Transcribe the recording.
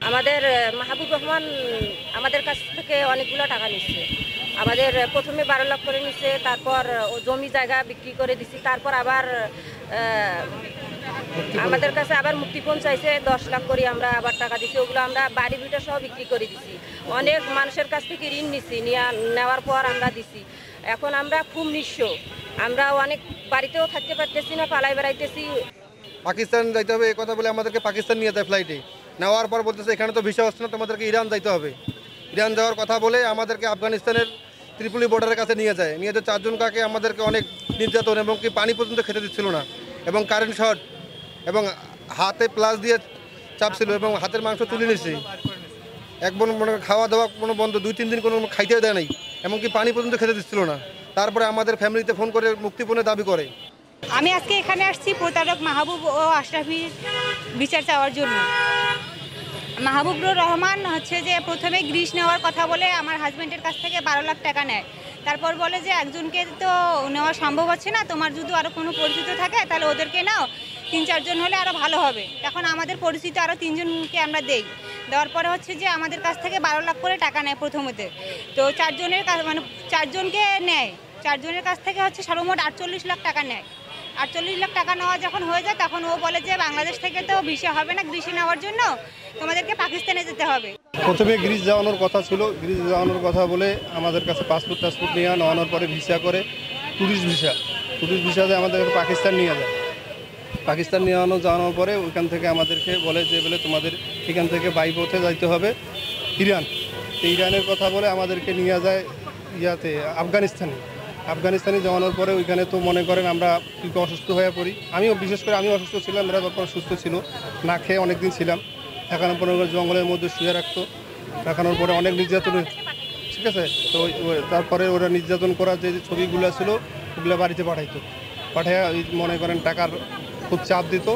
আমাদের মাহবুব রহমান আমাদের কাছ থেকে অনেকগুলো টাকা নিচ্ছে। আমাদের প্রথমে 12 লাখ করে নিচ্ছে, তারপর ও জমি জায়গা বিক্রি করে দিছি, তারপর আবার আমাদের কাছে আবার মুক্তিপণ চাইছে 10 লাখ করে, আমরা আবার টাকা দিছি। ওগুলো আমরা বাড়ি ভিটা সহ বিক্রি করে দিছি। অনেক মানুষের কাছ থেকে ঋণ নিছি, নেওয়ার পর আমরা দিছি। এখন আমরা খুব নিঃস্ব, আমরা অনেক বাড়িতেও থাকতে পারতেছি না, পালাই বেড়াইতেছি। পাকিস্তান যাইতে হবে এই কথা বলে আমাদেরকে পাকিস্তান নিয়ে যায় ফ্লাইটে। নেওয়ার পর বলতেছে এখানে তো ভিসা হচ্ছে না, তোমাদেরকে ইরান যাইতে হবে। ইরান যাওয়ার কথা বলে আমাদেরকে আফগানিস্তানের ত্রিপুলি বর্ডারের কাছে নিয়ে যায়। নিয়ে যে 4 জন কাকে আমাদেরকে অনেক নির্যাতন এবং কি পানি পর্যন্ত খেতে দিচ্ছিল না, এবং কারেন্ট শর্ট, এবং হাতে প্লাস দিয়ে চাপছিল এবং হাতের মাংস তুলে নিয়েছে। একবার মনে খাওয়া দাওয়া কোনো বন্ধ, 2-3 দিন কোনো খাইতে দেয় নাই, এমনকি পানি পর্যন্ত খেতে দিচ্ছিল না। তারপরে আমাদের ফ্যামিলিতে ফোন করে মুক্তিপণের দাবি করে। আমি আজকে এখানে আসছি প্রতারক মাহবুব ও আশরাফির বিচার চাওয়ার জন্য। মাহবুবুর রহমান হচ্ছে যে প্রথমে গ্রিস নেওয়ার কথা বলে আমার হাজব্যান্ডের কাছ থেকে 12 লাখ টাকা নেয়। তারপর বলে যে একজনকে তো নেওয়া সম্ভব হচ্ছে না, তোমার যদি আরও কোনো পরিচিত থাকে তাহলে ওদেরকে নাও, 3-4 জন হলে আরও ভালো হবে। এখন আমাদের পরিচিত আরও 3 জনকে আমরা দেই। দেওয়ার পরে হচ্ছে যে আমাদের কাছ থেকে 12 লাখ করে টাকা নেয় প্রথমতে। তো 4 জনের কাছ মানে 4 জনকে নেয়, 4 জনের কাছ থেকে হচ্ছে সর্বমোট 48 লাখ টাকা নেয়। 48 লাখ টাকা নেওয়া যখন হয়ে যায় তখন ও বলে যে বাংলাদেশ থেকে তো ভিসা হবে না গ্রিসে নেওয়ার জন্য, তোমাদেরকে পাকিস্তানে যেতে হবে। প্রথমে গ্রিস যাওয়ানোর কথা ছিল, গ্রিস যাওয়ানোর কথা বলে আমাদের কাছে পাসপোর্ট নিয়ে নেওয়ানোর পরে ভিসা করে ট্যুরিস্ট ভিসাতে আমাদেরকে পাকিস্তান নিয়ে যায়। পাকিস্তান যাওয়ানোর পরে ওইখান থেকে আমাদেরকে বলে যে বলে তোমাদের এখান থেকে বাই পথে যাইতে হবে ইরান। তো ইরানের কথা বলে আমাদেরকে নিয়ে যায় আফগানিস্তানে যাওয়ানোর পরে ওইখানে তো মনে করেন আমরা একটু অসুস্থ হয়ে পড়ি। বিশেষ করে আমি অসুস্থ ছিলাম, এরা তখন সুস্থ ছিল, না খেয়ে অনেক দিন ছিলাম। দেখানোর পরে জঙ্গলের মধ্যে শুয়ে রাখতো, দেখানোর পরে অনেক নির্যাতন, ঠিক আছে। তো তারপরে ওরা নির্যাতন করার যে ছবিগুলো ছিল ওগুলো বাড়িতে পাঠাইতো, পাঠায় মনে করেন টাকার খুব চাপ দিত।